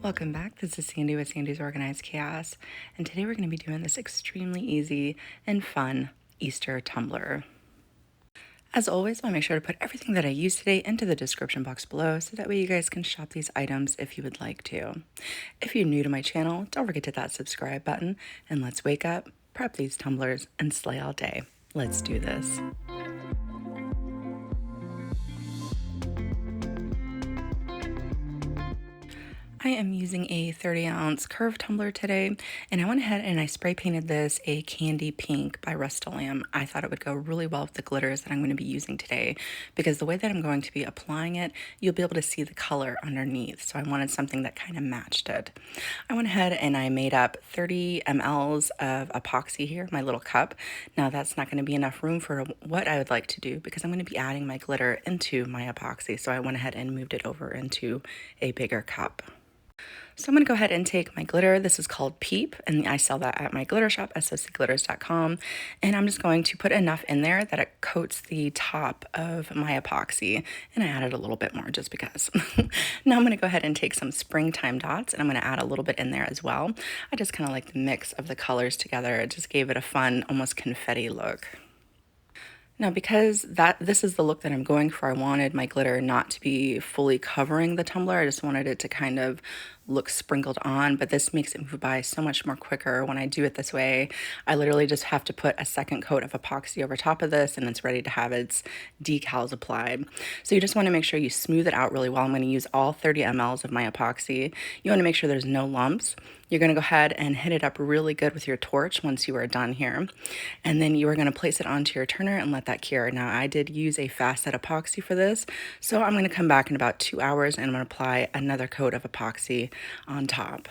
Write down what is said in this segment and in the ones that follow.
Welcome back. This is Sandy with Sandy's Organized Chaos, and today we're going to be doing this extremely easy and fun Easter tumbler. As always, I'll make sure to put everything that I use today into the description box below so that way you guys can shop these items if you would like to. If you're new to my channel, don't forget to hit that subscribe button, and let's wake up, prep these tumblers, and slay all day. Let's do this. I am using a 30-ounce curved tumbler today, and I went ahead and I spray painted this a candy pink by Rustoleum. I thought it would go really well with the glitters that I'm going to be using today because the way that I'm going to be applying it, you'll be able to see the color underneath, so I wanted something that kind of matched it. I went ahead and I made up 30 mLs of epoxy here, my little cup. Now that's not going to be enough room for what I would like to do because I'm going to be adding my glitter into my epoxy, so I went ahead and moved it over into a bigger cup. So I'm going to go ahead and take my glitter. This is called Peep, and I sell that at my glitter shop, socglitters.com. And I'm just going to put enough in there that it coats the top of my epoxy. And I added a little bit more just because. Now I'm going to go ahead and take some springtime dots, and I'm going to add a little bit in there as well. I just kind of like the mix of the colors together. It just gave it a fun, almost confetti look. Now, because this is the look that I'm going for, I wanted my glitter not to be fully covering the tumbler. I just wanted it to kind of look sprinkled on, but this makes it move by so much more quicker when I do it this way. I literally just have to put a second coat of epoxy over top of this, and it's ready to have its decals applied. So you just want to make sure you smooth it out really well. I'm going to use all 30 mLs of my epoxy. You want to make sure there's no lumps. You're going to go ahead and hit it up really good with your torch once you are done here. And then you are going to place it onto your turner and let that cure. Now, I did use a fast set epoxy for this, so I'm going to come back in about 2 hours and I'm going to apply another coat of epoxy on top.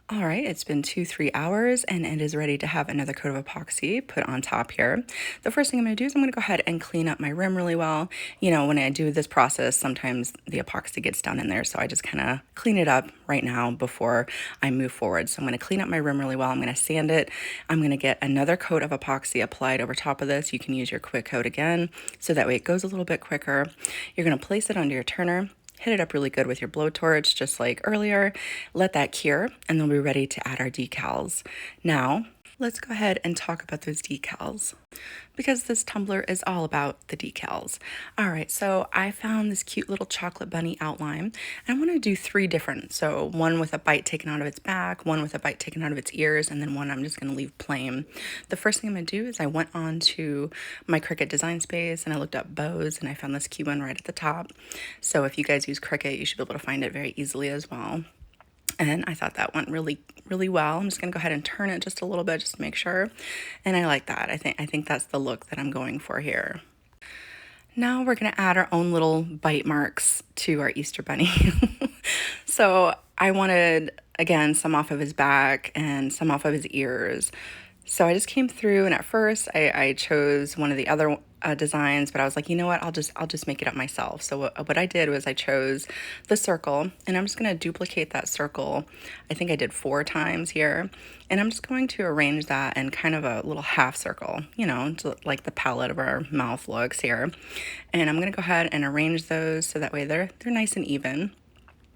All right, it's been 2-3 hours and it is ready to have another coat of epoxy put on top here. The first thing I'm going to do is I'm going to go ahead and clean up my rim really well. You know, when I do this process, sometimes the epoxy gets down in there, so I just kind of clean it up right now before I move forward. So I'm going to clean up my rim really well. I'm going to sand it. I'm going to get another coat of epoxy applied over top of this. You can use your quick coat again, so that way it goes a little bit quicker. You're going to place it onto your turner. Hit it up really good with your blowtorch, just like earlier. Let that cure, and then we'll be ready to add our decals. Now, let's go ahead and talk about those decals, because this tumbler is all about the decals. All right, so I found this cute little chocolate bunny outline, and I want to do 3 different. So one with a bite taken out of its back, one with a bite taken out of its ears, and then one I'm just going to leave plain. The first thing I'm going to do is I went on to my Cricut design space and I looked up bows, and I found this cute one right at the top. So if you guys use Cricut, you should be able to find it very easily as well. And I thought that went really, really well. I'm just going to go ahead and turn it just a little bit just to make sure. And I like that. I think that's the look that I'm going for here. Now we're going to add our own little bite marks to our Easter Bunny. So I wanted, again, some off of his back and some off of his ears. So I just came through, and at first I chose one of the other designs, but I was like, you know what, I'll just make it up myself. So what I did was I chose the circle, and I'm just going to duplicate that circle. I think I did 4 times here, and I'm just going to arrange that in kind of a little half circle, you know, like the palette of our mouth looks here. And I'm going to go ahead and arrange those so that way they're nice and even.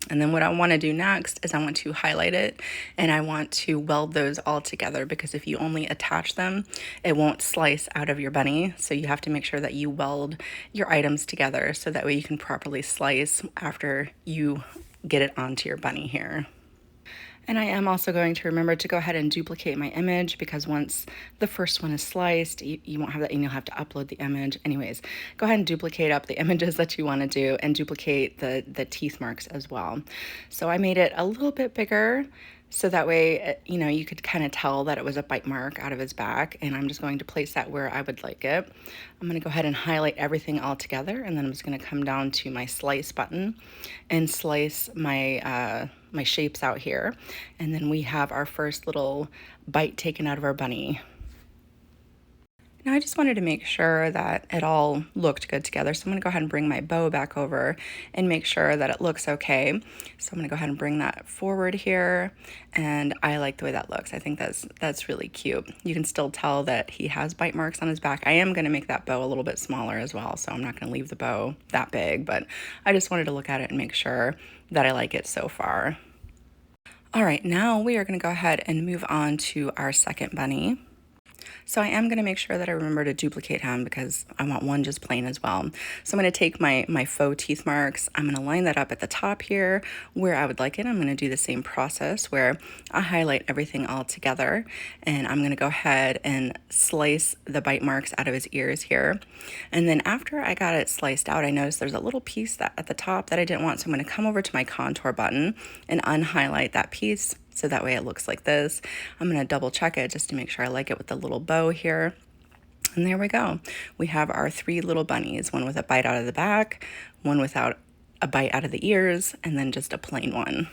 And then what I want to do next is I want to highlight it, and I want to weld those all together, because if you only attach them, it won't slice out of your bunny. So you have to make sure that you weld your items together so that way you can properly slice after you get it onto your bunny here. And I am also going to remember to go ahead and duplicate my image, because once the first one is sliced, you won't have that, and you'll have to upload the image. Anyways, go ahead and duplicate up the images that you want to do, and duplicate the teeth marks as well. So I made it a little bit bigger, so that way, you know, you could kind of tell that it was a bite mark out of his back, and I'm just going to place that where I would like it. I'm going to go ahead and highlight everything all together, and then I'm just going to come down to my slice button and slice my my shapes out here. And then we have our first little bite taken out of our bunny. Now I just wanted to make sure that it all looked good together. So I'm gonna go ahead and bring my bow back over and make sure that it looks okay. So I'm gonna go ahead and bring that forward here. And I like the way that looks. I think that's really cute. You can still tell that he has bite marks on his back. I am gonna make that bow a little bit smaller as well. So I'm not gonna leave the bow that big, but I just wanted to look at it and make sure that I like it so far. All right, now we are gonna go ahead and move on to our second bunny. So I am going to make sure that I remember to duplicate him because I want one just plain as well. So I'm going to take my faux teeth marks. I'm going to line that up at the top here where I would like it. I'm going to do the same process where I highlight everything all together. And I'm going to go ahead and slice the bite marks out of his ears here. And then after I got it sliced out, I noticed there's a little piece that at the top that I didn't want. So I'm going to come over to my contour button and unhighlight that piece. So that way it looks like this. I'm going to double check it just to make sure I like it with the little bow here. And there we go. We have our 3 little bunnies, one with a bite out of the back, one without a bite out of the ears, and then just a plain one.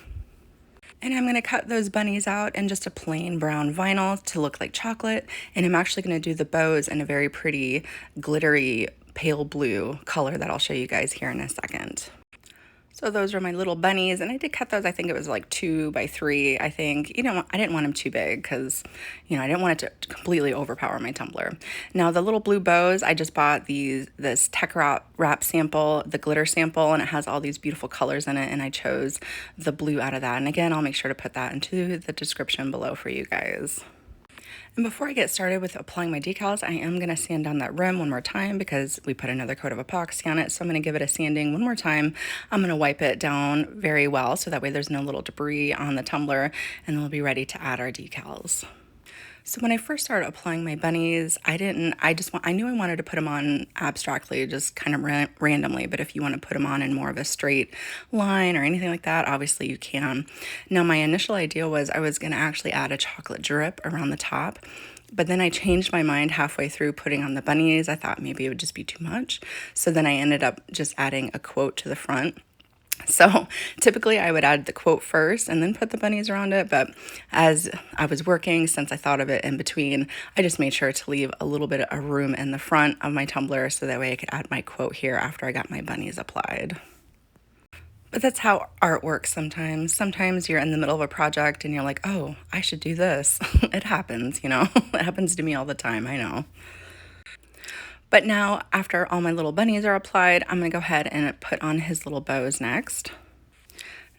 And I'm going to cut those bunnies out in just a plain brown vinyl to look like chocolate. And I'm actually going to do the bows in a very pretty glittery pale blue color that I'll show you guys here in a second. So those are my little bunnies, and I did cut those. I think it was like 2 by 3. I think I didn't want them too big because I didn't want it to completely overpower my tumbler. Now the little blue bows, I just bought this tech wrap sample, the glitter sample, and it has all these beautiful colors in it, and I chose the blue out of that. And again, I'll make sure to put that into the description below for you guys. And before I get started with applying my decals, I am going to sand down that rim one more time because we put another coat of epoxy on it. So I'm going to give it a sanding one more time. I'm going to wipe it down very well so that way there's no little debris on the tumbler, and then we'll be ready to add our decals. So when I first started applying my bunnies, I knew I wanted to put them on abstractly, just kind of randomly, but if you want to put them on in more of a straight line or anything like that, obviously you can. Now my initial idea was I was going to actually add a chocolate drip around the top, but then I changed my mind halfway through putting on the bunnies. I thought maybe it would just be too much. So then I ended up just adding a quote to the front. So typically I would add the quote first and then put the bunnies around it, but as I was working, since I thought of it in between, I just made sure to leave a little bit of room in the front of my tumbler so that way I could add my quote here after I got my bunnies applied. But that's how art works sometimes. Sometimes you're in the middle of a project and you're like, oh, I should do this. It happens, It happens to me all the time, I know. But now, after all my little bunnies are applied, I'm going to go ahead and put on his little bows next.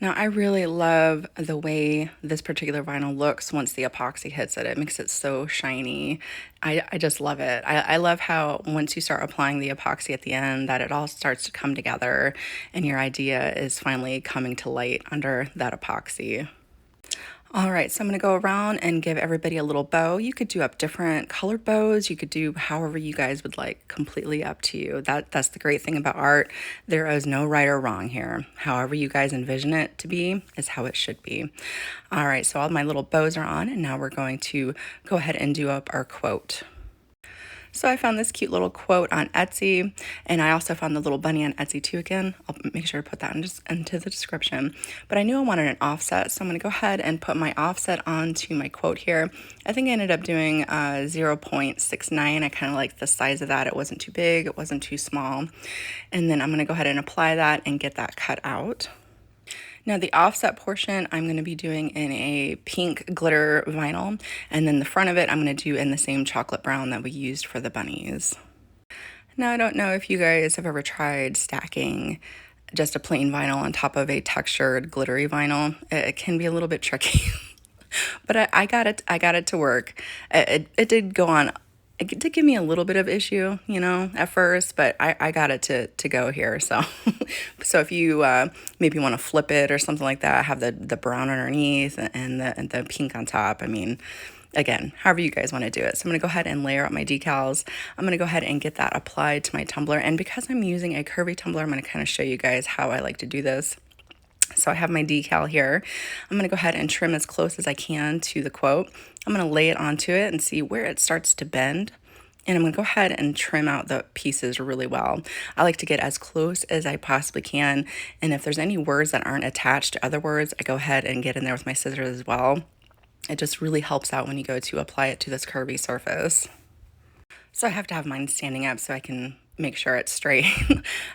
Now, I really love the way this particular vinyl looks once the epoxy hits it. It makes it so shiny. I just love it. I love how once you start applying the epoxy at the end, that it all starts to come together and your idea is finally coming to light under that epoxy. All right, so I'm going to go around and give everybody a little bow. You could do up different colored bows. You could do however you guys would like, completely up to you. That's the great thing about art. There is no right or wrong here. However you guys envision it to be is how it should be. All right, so all my little bows are on, and now we're going to go ahead and do up our quote. So I found this cute little quote on Etsy, and I also found the little bunny on Etsy too. Again, I'll make sure to put that into the description. But I knew I wanted an offset, so I'm going to go ahead and put my offset onto my quote here. I think I ended up doing 0.69. I kind of liked the size of that. It wasn't too big, it wasn't too small. And then I'm going to go ahead and apply that and get that cut out. Now the offset portion I'm going to be doing in a pink glitter vinyl, and then the front of it I'm going to do in the same chocolate brown that we used for the bunnies. Now I don't know if you guys have ever tried stacking just a plain vinyl on top of a textured glittery vinyl. It can be a little bit tricky, but I got it to work. It did go on. It did give me a little bit of issue, at first, but I got it to go here. So so if you maybe want to flip it or something like that, have the brown underneath and the pink on top. I mean, again, however you guys want to do it. So I'm going to go ahead and layer up my decals. I'm going to go ahead and get that applied to my tumbler. And because I'm using a curvy tumbler, I'm going to kind of show you guys how I like to do this. So I have my decal here. I'm going to go ahead and trim as close as I can to the quote. I'm going to lay it onto it and see where it starts to bend. And I'm going to go ahead and trim out the pieces really well. I like to get as close as I possibly can. And if there's any words that aren't attached to other words, I go ahead and get in there with my scissors as well. It just really helps out when you go to apply it to this curvy surface. So I have to have mine standing up so I can make sure it's straight.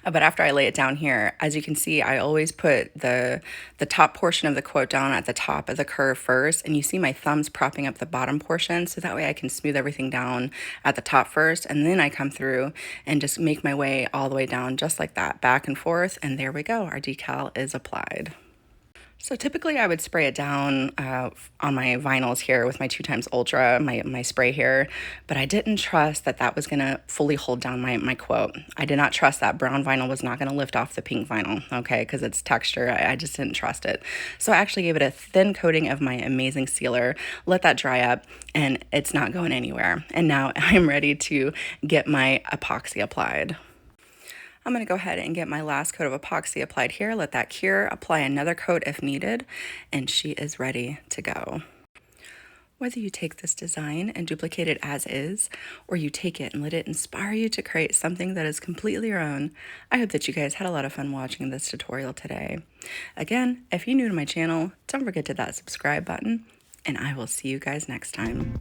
But after I lay it down here, as you can see, I always put the top portion of the quote down at the top of the curve first, and you see my thumbs propping up the bottom portion, so that way I can smooth everything down at the top first, and then I come through and just make my way all the way down just like that, back and forth, and there we go. Our decal is applied. So typically I would spray it down on my vinyls here with my 2X Ultra, my spray here, but I didn't trust that that was gonna fully hold down my quote. I did not trust that brown vinyl was not gonna lift off the pink vinyl, okay, because it's texture, I just didn't trust it. So I actually gave it a thin coating of my amazing sealer, let that dry up, and it's not going anywhere. And now I'm ready to get my epoxy applied. I'm going to go ahead and get my last coat of epoxy applied here, let that cure, apply another coat if needed, and she is ready to go. Whether you take this design and duplicate it as is, or you take it and let it inspire you to create something that is completely your own, I hope that you guys had a lot of fun watching this tutorial today. Again, if you're new to my channel, don't forget to hit that subscribe button, and I will see you guys next time.